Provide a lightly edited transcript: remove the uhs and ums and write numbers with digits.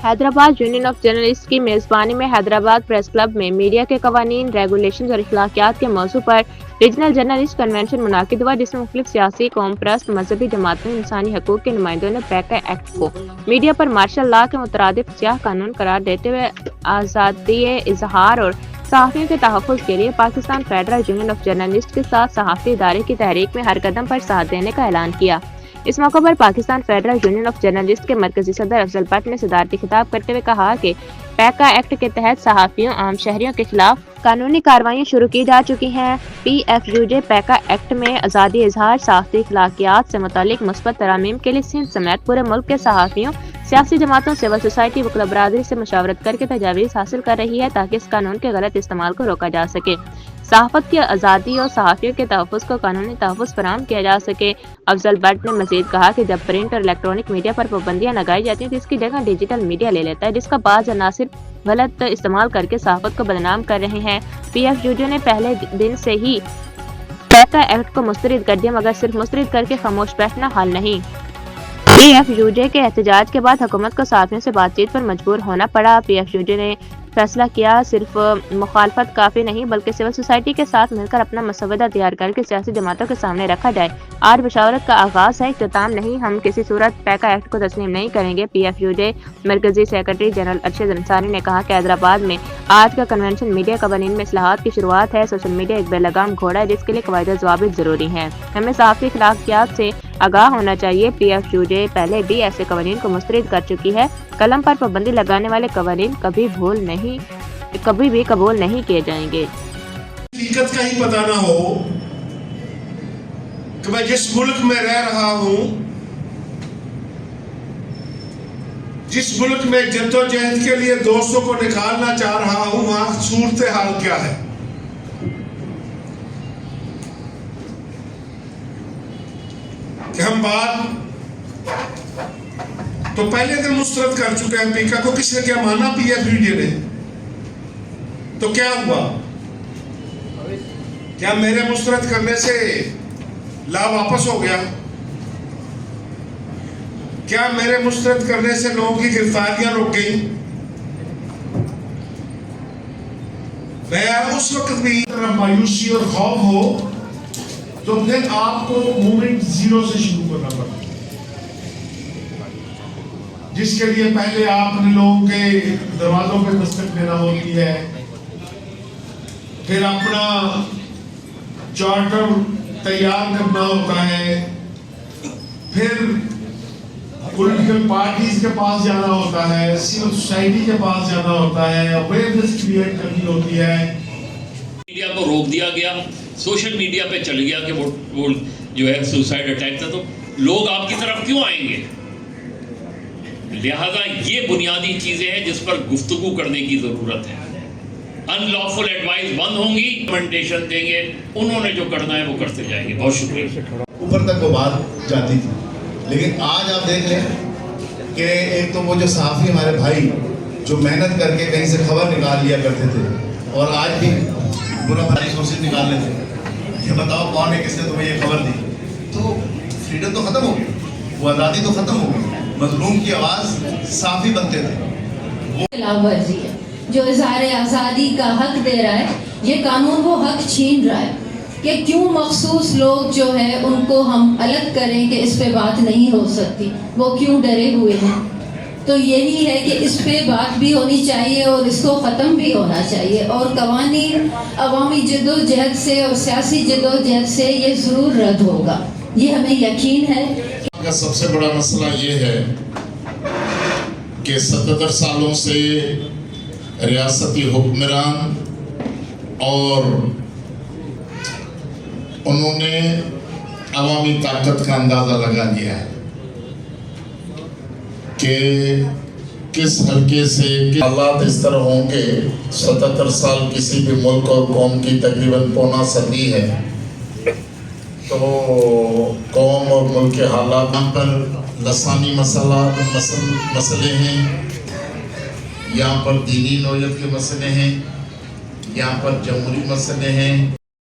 Hyderabad union of journalist की मेजबानी में हैदराबाद प्रेस क्लब में मीडिया के कवानीन, रेगुलेशंस और अखलाकियात के मौजू पर रीजनल जर्नलिस्ट कन्वेंशन मुनाकिद हुआ, जिसमें मुख्तलिफ सियासी, कौम परस्त, मजहबी जमातों, इंसानी हकूक के नुमाइंदों ने पैका एक्ट को मीडिया पर मार्शल लॉ के मुतरादिफ स्याह कानून करार देते हुए आज़ादी इजहार और सहाफ़ियों के तहफ़्फ़ुज़ के लिए Pakistan federal union of journalist के साथ सहाफ़ी इदारे की तहरीक में हर कदम पर साथ देने का ऐलान किया। इस मौके पर Pakistan federal union of journalist के मरकजी सदर अफजल भट्ट ने सदारती खिताब करते हुए कहा कि पैका एक्ट के तहत सहाफ़ियों, आम शहरियों के खिलाफ कानूनी कार्रवाइयाँ शुरू की जा चुकी हैं। PFUJ पैका एक्ट में आज़ादी इजहार, सहाफ़ती अखलाकियात से मुतालिक मुस्बत तरामीम के लिए सिंध समेत पूरे मुल्क के सहाफ़ियों, सियासी जमातों, सिविल सोसाइटी, वकील बरादरी से मशावरत करके तजावीज़ हासिल कर रही है ताकि इस कानून के गलत इस्तेमाल को रोका जा सके, सहाफ़त की आज़ादी और सहाफ़ियों के तहफ़्फ़ुज़ को कानूनी तहफ़्फ़ुज़ फराहम किया जा सके। अफजल भट्ट ने मज़ीद कहा कि जब प्रिंट और इलेक्ट्रॉनिक मीडिया पर पाबंदियाँ लगाई जाती हैं तो इसकी जगह डिजिटल मीडिया ले लेता है, जिसका बाज़ अनासिर गलत इस्तेमाल करके सहाफ़त को बदनाम कर रहे हैं। PFUJ ने पहले दिन से ही पैका एक्ट को मुस्तरद कर दिया, मगर सिर्फ मुस्तरद करके खामोश बैठना हल नहीं। PFUJ के एहतजाज के बाद हुकूमत को सहाफ़ियों से बातचीत पर मजबूर होना पड़ा। PFUJ ने फैसला किया सिर्फ मुखालफत काफ़ी नहीं बल्कि सिविल सोसाइटी के साथ मिलकर अपना मसवदा तैयार करके सियासी जमातों के सामने रखा जाए। आज मशावरत का आगाज़ है, इख्तिताम नहीं। हम किसी सूरत पैका एक्ट को तस्लीम नहीं करेंगे। PFUJ मरकजी सेक्रेटरी जनरल अरशद अंसारी ने कहा कि हैदराबाद में आज का कन्वेंशन मीडिया कवानीन में इस्लाहात की शुरुआत है। सोशल मीडिया एक बेलगाम घोड़ा है जिसके लिए कवायद ज़वाबित ज़रूरी हैं। हमें सहाफ़ी अखलाकियात से आगाह होना चाहिए। PFUJ पहले भी ऐसे कवानीन को मुस्तरद कर चुकी है। कलम पर पाबंदी लगाने वाले कवानीन कभी भी कबूल नहीं किए जाएंगे। हकीकत का ही पता ना हो कि मैं जिस मुल्क में रह रहा हूं, जिस मुल्क में जद्दोजहद के लिए दोस्तों को निकालना चाह रहा हूं, वहां सूरत हाल क्या है। कि हम बात तो पहले दिन मुस्तरद कर चुके हैं। पीका को किसने क्या माना? PFUJ ने। तो क्या हुआ? क्या मेरे मुस्तरद करने से ला वापस हो गया? क्या मेरे मुस्तरद करने से लोगों की गिरफ्तारियां रुक गई? मैं उस वक्त भी मायूसी और खौफ हो तो फिर आपको मूवमेंट जीरो से शुरू करना पड़ता, जिसके लिए पहले आपने लोगों के दरवाजों पे दस्तक देना होती है, फिर अपना चार्टर तैयार करना होता है, फिर पॉलिटिकल पार्टीज के पास जाना होता है, सिविल सोसाइटी के पास जाना होता है, अवेयरनेस क्रिएट करनी होती है। मीडिया को रोक दिया गया, सोशल मीडिया पे चल गया कि वो जो है सुसाइड अटैक था, तो लोग आपकी तरफ क्यों आएंगे? लिहाजा ये बुनियादी चीजें हैं जिस पर गुफ्तगू करने की जरूरत है। अनलॉफुल एडवाइस बंद होंगी, रिकमेंडेशन देंगे, उन्होंने जो करना है वो करते जाएंगे। बहुत शुक्रिया। ऊपर तक वो बात जाती थी, लेकिन आज आप देख लें कि एक तो वो जो सहाफ़ी हमारे भाई जो मेहनत करके कहीं से खबर निकाल लिया करते थे और आज भी बुरा भला सोर्सेज निकाल लेते हैं, ये बताओ कौन है, किसने तुम्हें ये खबर दी, तो फ्रीडम तो ख़त्म हो गई, वो आज़ादी तो ख़त्म हो गई। मजलूम की आवाज़ सहाफ़ी बनते थे। खिलाफ वर्जी है जो इज़हार आज़ादी का हक दे रहा है, ये कानून वो हक छीन रहा है कि क्यों मखसूस लोग जो है उनको हम अलग करें कि इस पे बात नहीं हो सकती, वो क्यों डरे हुए हैं। तो यही है कि इस पे बात भी होनी चाहिए और इसको ख़त्म भी होना चाहिए, और कवानीन अवामी जद्दोजहद से और सियासी जद्दोजहद से ये ज़रूर रद्द होगा, ये हमें यकीन है। का सबसे बड़ा मसला ये है कि 77 सालों से रियासती हुक्मरान और उन्होंने अवामी ताकत का अंदाज़ा लगा लिया है कि किस हल्के से हालात इस तरह होंगे। 77 साल किसी भी मुल्क और कौम की तकरीबन पौना सदी है, तो कौम और मुल्क के हालात पर लसानी मसले हैं, यहाँ पर दीनी नौयत के मसले हैं, यहाँ पर जमहूरी मसले हैं।